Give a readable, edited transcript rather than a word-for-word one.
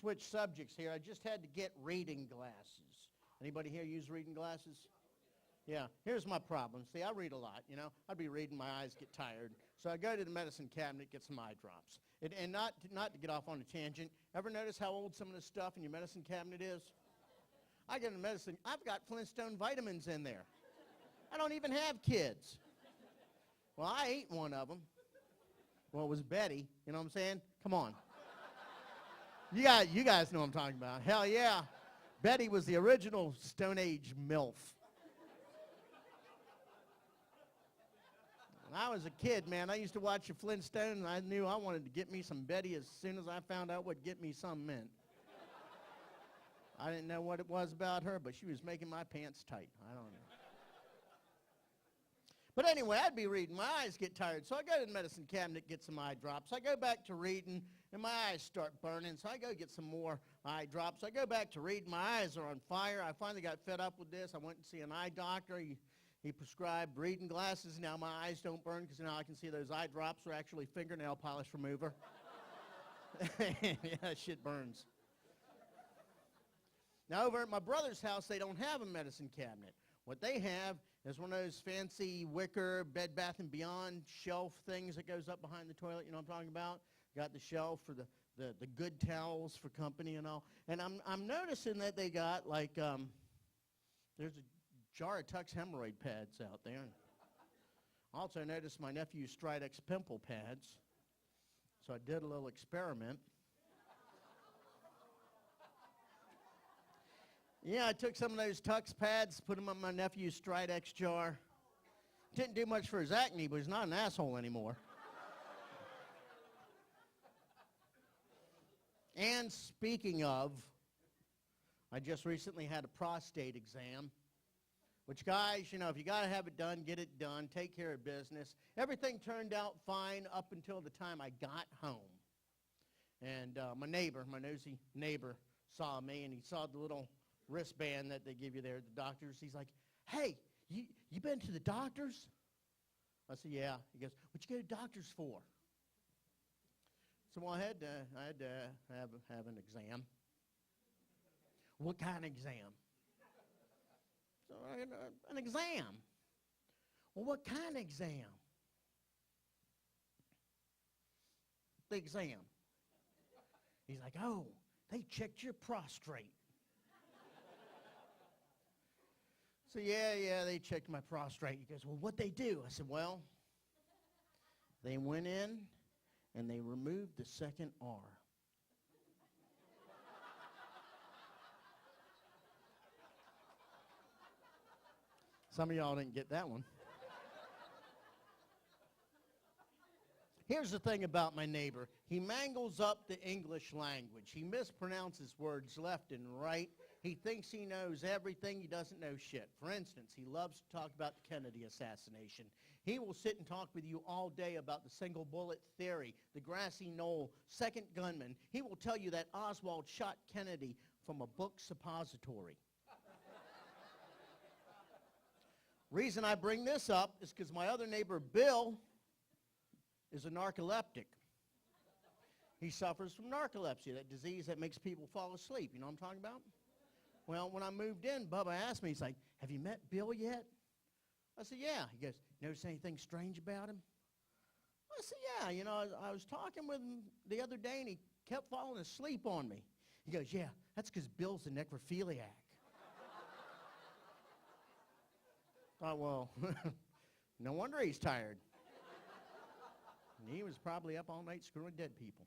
switch subjects here. I just had to get reading glasses. Anybody here use reading glasses? Yeah, here's my problem. See, I read a lot, you know. I'd be reading, my eyes get tired. So I go to the medicine cabinet, get some eye drops. And not to get off on a tangent, ever notice how old some of the stuff in your medicine cabinet is? I get a medicine, I've got Flintstone vitamins in there. I don't even have kids. Well, I ate one of them. Well, it was Betty, you know what I'm saying? Come on. You guys know what I'm talking about. Hell yeah. Betty was the original Stone Age MILF. When I was a kid, man, I used to watch the Flintstones, and I knew I wanted to get me some Betty as soon as I found out what get me some meant. I didn't know what it was about her, but she was making my pants tight. I don't know. But anyway, I'd be reading. My eyes get tired, so I go to the medicine cabinet, get some eye drops. I go back to reading, and my eyes start burning, so I go get some more eye drops. I go back to reading. My eyes are on fire. I finally got fed up with this. I went and see an eye doctor. He prescribed reading glasses. Now my eyes don't burn because now I can see those eye drops are actually fingernail polish remover. Yeah, that shit burns. Now over at my brother's house, they don't have a medicine cabinet. What they have is one of those fancy wicker Bed Bath & Beyond shelf things that goes up behind the toilet. You know what I'm talking about? Got the shelf for the good towels for company and all. And I'm noticing that they got like, there's a jar of Tux hemorrhoid pads out there. Also noticed my nephew's Stridex pimple pads. So I did a little experiment. Yeah, I took some of those Tux pads, put them in my nephew's Stridex jar. Didn't do much for his acne, but he's not an asshole anymore. And speaking of, I just recently had a prostate exam. Which, guys, you know, if you got to have it done, get it done. Take care of business. Everything turned out fine up until the time I got home. And my nosy neighbor, saw me, and he saw the little wristband that they give you there at the doctor's. He's like, hey, you been to the doctor's? I said, yeah. He goes, what you go to doctors for? So well, I had to have an exam. What kind of exam? So an exam. Well, what kind of exam? The exam. He's like, oh, they checked your prostate. So yeah, they checked my prostate. He goes, well, what'd they do? I said, well, they went in and they removed the second R. Some of y'all didn't get that one. Here's the thing about my neighbor. He mangles up the English language. He mispronounces words left and right. He thinks he knows everything. He doesn't know shit. For instance, he loves to talk about the Kennedy assassination. He will sit and talk with you all day about the single bullet theory, the grassy knoll, second gunman. He will tell you that Oswald shot Kennedy from a book suppository. Reason I bring this up is because my other neighbor, Bill, is a narcoleptic. He suffers from narcolepsy, that disease that makes people fall asleep. You know what I'm talking about? Well, when I moved in, Bubba asked me, he's like, have you met Bill yet? I said, yeah. He goes, notice anything strange about him? I said, yeah. You know, I was talking with him the other day, and he kept falling asleep on me. He goes, yeah, that's because Bill's a necrophiliac. I thought, well, no wonder he's tired. He was probably up all night screwing dead people.